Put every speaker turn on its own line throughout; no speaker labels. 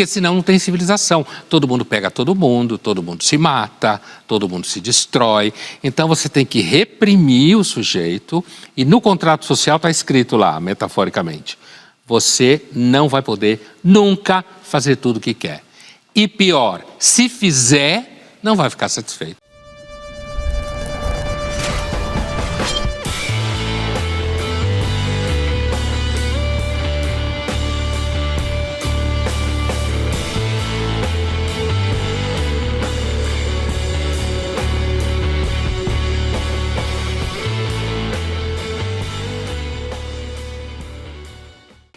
Porque senão não tem civilização. Todo mundo pega todo mundo se mata, todo mundo se destrói. Então você tem que reprimir o sujeito e no contrato social está escrito lá, metaforicamente, você não vai poder nunca fazer tudo o que quer. E pior, se fizer, não vai ficar satisfeito.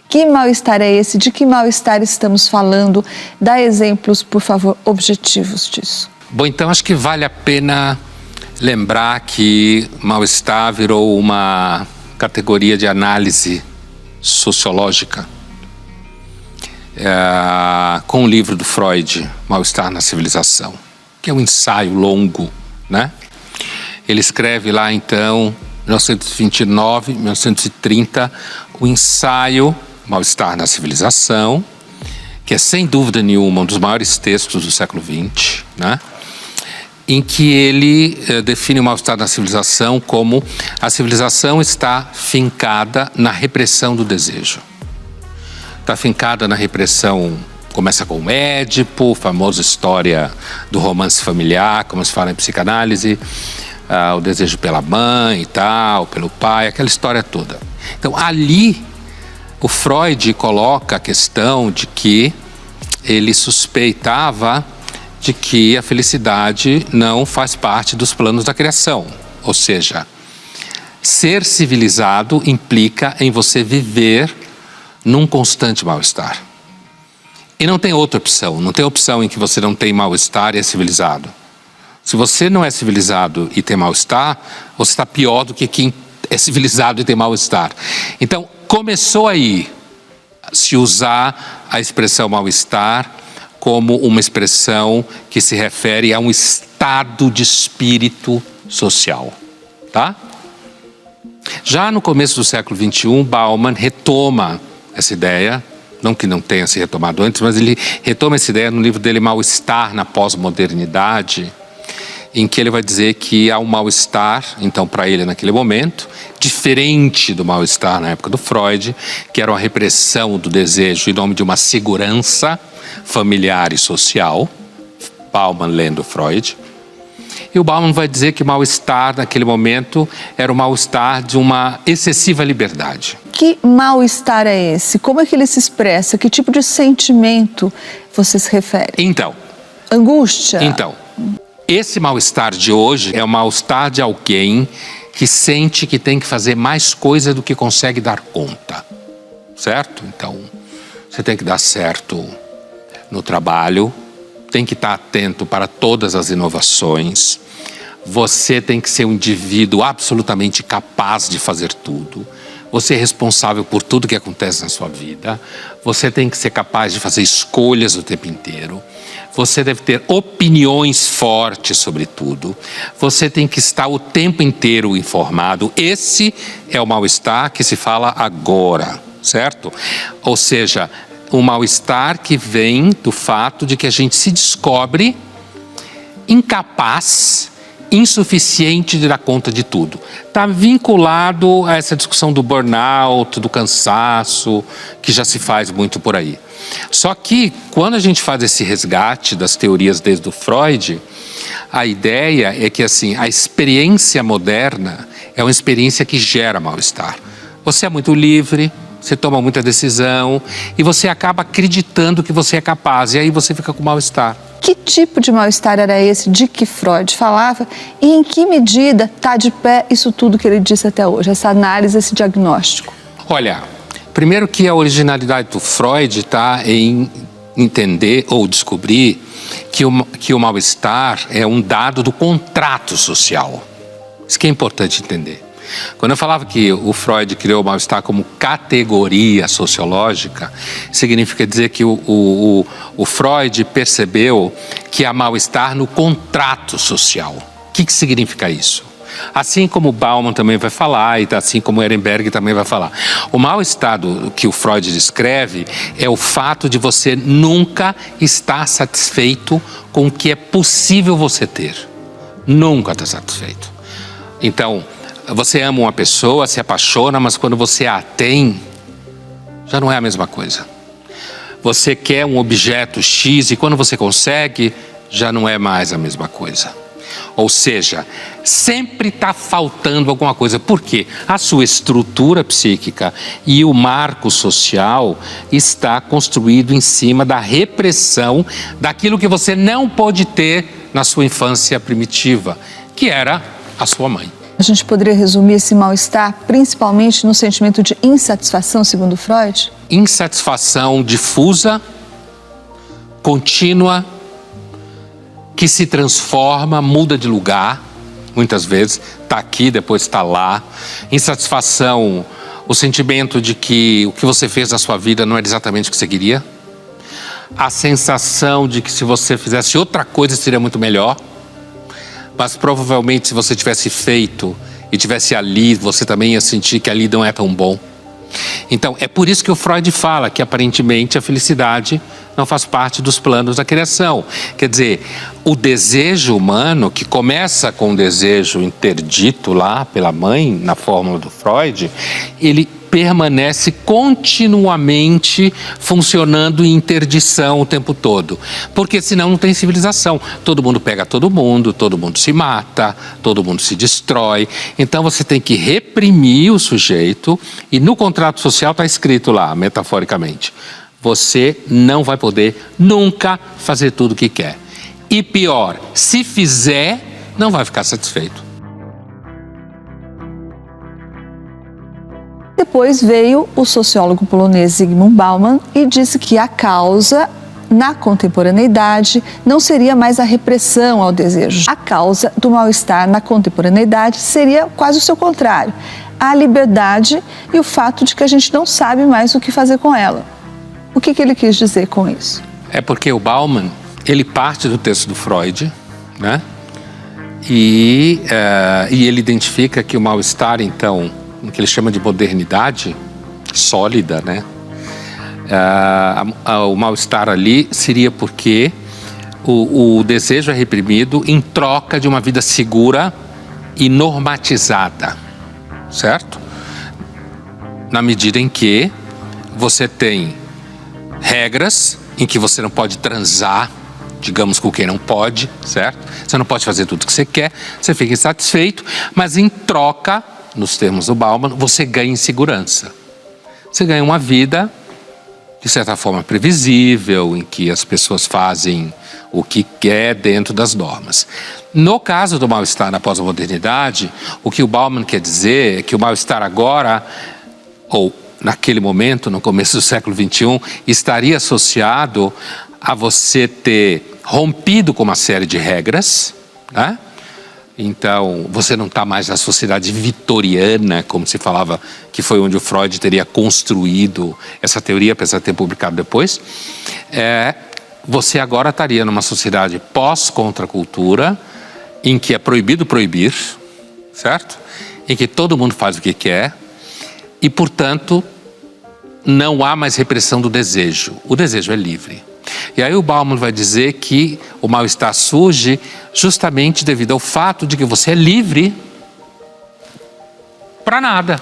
Que mal-estar é esse? De que mal-estar estamos falando? Dá exemplos, por favor, objetivos disso.
Bom, então acho que vale a pena lembrar que mal-estar virou uma categoria de análise sociológica. Com o livro do Freud, Mal-estar na Civilização, que é um ensaio longo, né? Ele escreve lá, então, 1929, 1930, o ensaio Mal-estar na Civilização, que é sem dúvida nenhuma um dos maiores textos do século XX, né? Em que ele define o mal-estar na civilização como a civilização está fincada na repressão do desejo. Está fincada na repressão, começa com o Édipo, a famosa história do romance familiar, como se fala em psicanálise, o desejo pela mãe e tal, pelo pai, aquela história toda. Então ali o Freud coloca a questão de que ele suspeitava de que a felicidade não faz parte dos planos da criação. Ou seja, ser civilizado implica em você viver num constante mal-estar. E não tem outra opção, não tem opção em que você não tem mal-estar e é civilizado. Se você não é civilizado e tem mal-estar, você está pior do que quem é civilizado e tem mal-estar. Então, começou aí a se usar a expressão mal-estar como uma expressão que se refere a um estado de espírito social, tá? Já no começo do século XXI, Bauman retoma essa ideia, não que não tenha se retomado antes, mas ele retoma essa ideia no livro dele Mal-estar na Pós-Modernidade, em que ele vai dizer que há um mal-estar, então, para ele naquele momento, diferente do mal-estar na época do Freud, que era uma repressão do desejo em nome de uma segurança familiar e social, Bauman lendo Freud. E o Bauman vai dizer que o mal-estar naquele momento era o mal-estar de uma excessiva liberdade.
Que mal-estar é esse? Como é que ele se expressa? Que tipo de sentimento você se refere?
Então.
Angústia?
Então. Esse mal-estar de hoje é o mal-estar de alguém que sente que tem que fazer mais coisa do que consegue dar conta, certo? Então, você tem que dar certo no trabalho, tem que estar atento para todas as inovações, você tem que ser um indivíduo absolutamente capaz de fazer tudo, você é responsável por tudo que acontece na sua vida, você tem que ser capaz de fazer escolhas o tempo inteiro, você deve ter opiniões fortes sobre tudo, você tem que estar o tempo inteiro informado. Esse é o mal-estar que se fala agora, certo? Ou seja, o mal-estar que vem do fato de que a gente se descobre incapaz, insuficiente de dar conta de tudo. Está vinculado a essa discussão do burnout, do cansaço, que já se faz muito por aí. Só que, quando a gente faz esse resgate das teorias desde o Freud, a ideia é que, assim, a experiência moderna é uma experiência que gera mal-estar. Você é muito livre, você toma muita decisão e você acaba acreditando que você é capaz, e aí você fica com mal-estar.
Que tipo de mal-estar era esse de que Freud falava e em que medida está de pé isso tudo que ele disse até hoje, essa análise, esse diagnóstico?
Olha, primeiro que a originalidade do Freud está em entender ou descobrir que o mal-estar é um dado do contrato social. Isso que é importante entender. Quando eu falava que o Freud criou o mal-estar como categoria sociológica, significa dizer que o Freud percebeu que há mal-estar no contrato social. O que significa isso? Assim como Bauman também vai falar, e assim como Ehrenberg também vai falar. O mal-estar que o Freud descreve é o fato de você nunca estar satisfeito com o que é possível você ter. Nunca está satisfeito. Então, você ama uma pessoa, se apaixona, mas quando você a tem, já não é a mesma coisa. Você quer um objeto X e quando você consegue, já não é mais a mesma coisa. Ou seja, sempre está faltando alguma coisa. Por quê? A sua estrutura psíquica e o marco social está construído em cima da repressão daquilo que você não pôde ter na sua infância primitiva, que era a sua mãe.
A gente poderia resumir esse mal-estar principalmente no sentimento de insatisfação, segundo Freud?
Insatisfação difusa, contínua, que se transforma, muda de lugar, muitas vezes, está aqui, depois está lá. Insatisfação, o sentimento de que o que você fez na sua vida não era exatamente o que você queria. A sensação de que se você fizesse outra coisa seria muito melhor. Mas provavelmente se você tivesse feito e tivesse ali, você também ia sentir que ali não é tão bom. Então, é por isso que o Freud fala que aparentemente a felicidade não faz parte dos planos da criação. Quer dizer, o desejo humano, que começa com um desejo interdito lá pela mãe, na fórmula do Freud, ele permanece continuamente funcionando em interdição o tempo todo. Porque senão não tem civilização. Todo mundo pega todo mundo se mata, todo mundo se destrói. Então você tem que reprimir o sujeito e no contrato social está escrito lá, metaforicamente, você não vai poder nunca fazer tudo o que quer. E pior, se fizer, não vai ficar satisfeito.
Depois veio o sociólogo polonês Zygmunt Bauman e disse que a causa na contemporaneidade não seria mais a repressão ao desejo. A causa do mal-estar na contemporaneidade seria quase o seu contrário, a liberdade e o fato de que a gente não sabe mais o que fazer com ela. O que ele quis dizer com isso?
É porque o Bauman, ele parte do texto do Freud, né? E ele identifica que o mal-estar, então, o que ele chama de modernidade sólida, né? O mal-estar ali seria porque o desejo é reprimido em troca de uma vida segura e normatizada, certo? Na medida em que você tem regras em que você não pode transar, digamos, com quem não pode, certo? Você não pode fazer tudo o que você quer, você fica insatisfeito, mas em troca, nos termos do Bauman, você ganha em segurança. Você ganha uma vida, de certa forma, previsível, em que as pessoas fazem o que quer dentro das normas. No caso do mal-estar na pós-modernidade, o que o Bauman quer dizer é que o mal-estar agora, ou naquele momento, no começo do século XXI, estaria associado a você ter rompido com uma série de regras, né? Então, você não está mais na sociedade vitoriana, como se falava, que foi onde o Freud teria construído essa teoria, apesar de ter publicado depois. Você agora estaria numa sociedade pós-contracultura, em que é proibido proibir, certo? Em que todo mundo faz o que quer e, portanto, não há mais repressão do desejo. O desejo é livre. E aí o Bauman vai dizer que o mal-estar surge justamente devido ao fato de que você é livre para nada.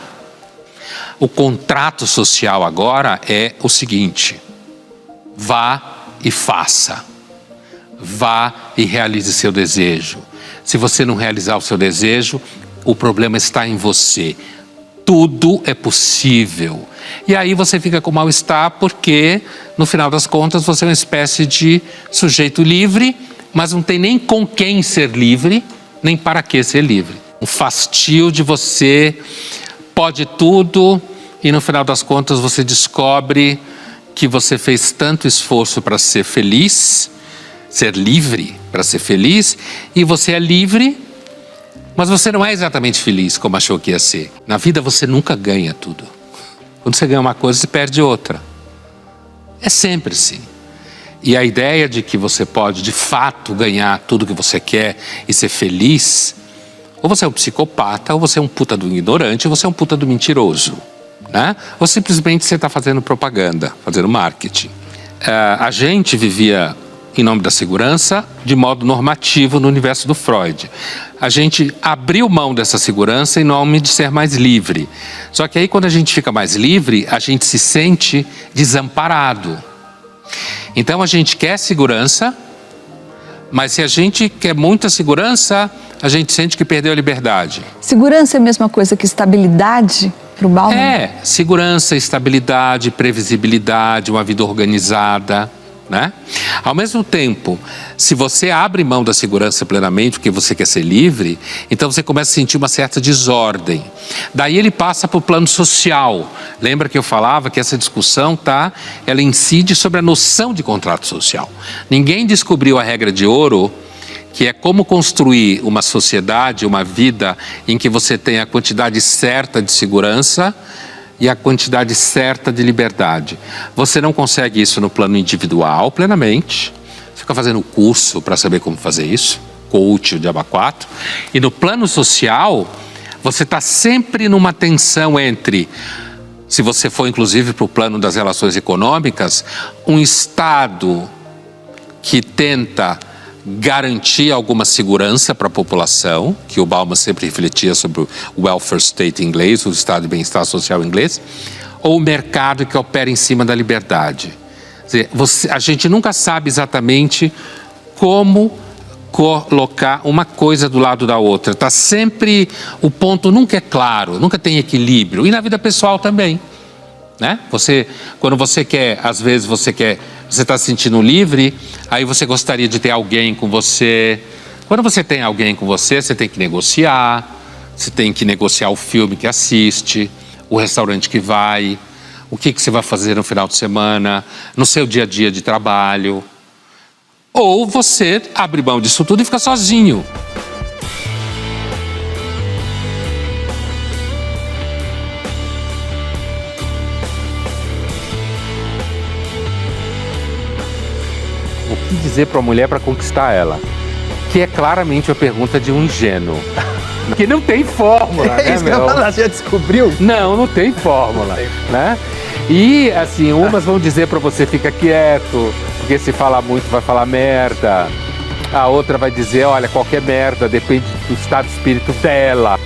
O contrato social agora é o seguinte: vá e faça. Vá e realize seu desejo. Se você não realizar o seu desejo, o problema está em você. Tudo é possível. E aí você fica com mal-estar porque, no final das contas, você é uma espécie de sujeito livre, mas não tem nem com quem ser livre, nem para que ser livre. Um fastio de você pode tudo e, no final das contas, você descobre que você fez tanto esforço para ser feliz, ser livre para ser feliz, e você é livre, mas você não é exatamente feliz como achou que ia ser. Na vida você nunca ganha tudo. Quando você ganha uma coisa, você perde outra. É sempre assim. E a ideia de que você pode, de fato, ganhar tudo que você quer e ser feliz, Ou você é um psicopata, ou você é um puta do ignorante, ou você é um puta do mentiroso, né? Ou simplesmente você está fazendo propaganda, fazendo marketing. A gente vivia em nome da segurança de modo normativo no universo do Freud. A gente abriu mão dessa segurança em nome de ser mais livre. Só que aí quando a gente fica mais livre, a gente se sente desamparado. Então a gente quer segurança, mas se a gente quer muita segurança, a gente sente que perdeu a liberdade.
Segurança é a mesma coisa que estabilidade para o Bauman?
É, segurança, estabilidade, previsibilidade, uma vida organizada, né? Ao mesmo tempo, se você abre mão da segurança plenamente porque você quer ser livre, então você começa a sentir uma certa desordem. Daí ele passa para o plano social. Lembra que eu falava que essa discussão, ela incide sobre a noção de contrato social. Ninguém descobriu a regra de ouro, que é como construir uma sociedade, uma vida em que você tem a quantidade certa de segurança e a quantidade certa de liberdade. Você não consegue isso no plano individual plenamente. Você fica fazendo curso para saber como fazer isso, coach, o diabo 4. E no plano social, você está sempre numa tensão entre, se você for inclusive para o plano das relações econômicas, um Estado que tenta garantir alguma segurança para a população, que o Bauman sempre refletia sobre o welfare state inglês, o estado de bem-estar social inglês, ou o mercado que opera em cima da liberdade. Quer dizer, a gente nunca sabe exatamente como colocar uma coisa do lado da outra. Tá sempre, o ponto nunca é claro, nunca tem equilíbrio. E na vida pessoal também, né? Quando você quer, às vezes você está se sentindo livre, aí você gostaria de ter alguém com você. Quando você tem alguém com você, você tem que negociar o filme que assiste, o restaurante que vai, o que você vai fazer no final de semana, no seu dia a dia de trabalho. Ou você abre mão disso tudo e fica sozinho. O que dizer para uma mulher para conquistar ela? Que é claramente a pergunta de um ingênuo. Que não tem fórmula, né, meu?
Você já descobriu?
Não tem fórmula, né? E, assim, umas vão dizer para você, fica quieto, porque se falar muito vai falar merda. A outra vai dizer, olha, qualquer merda depende do estado de espírito dela.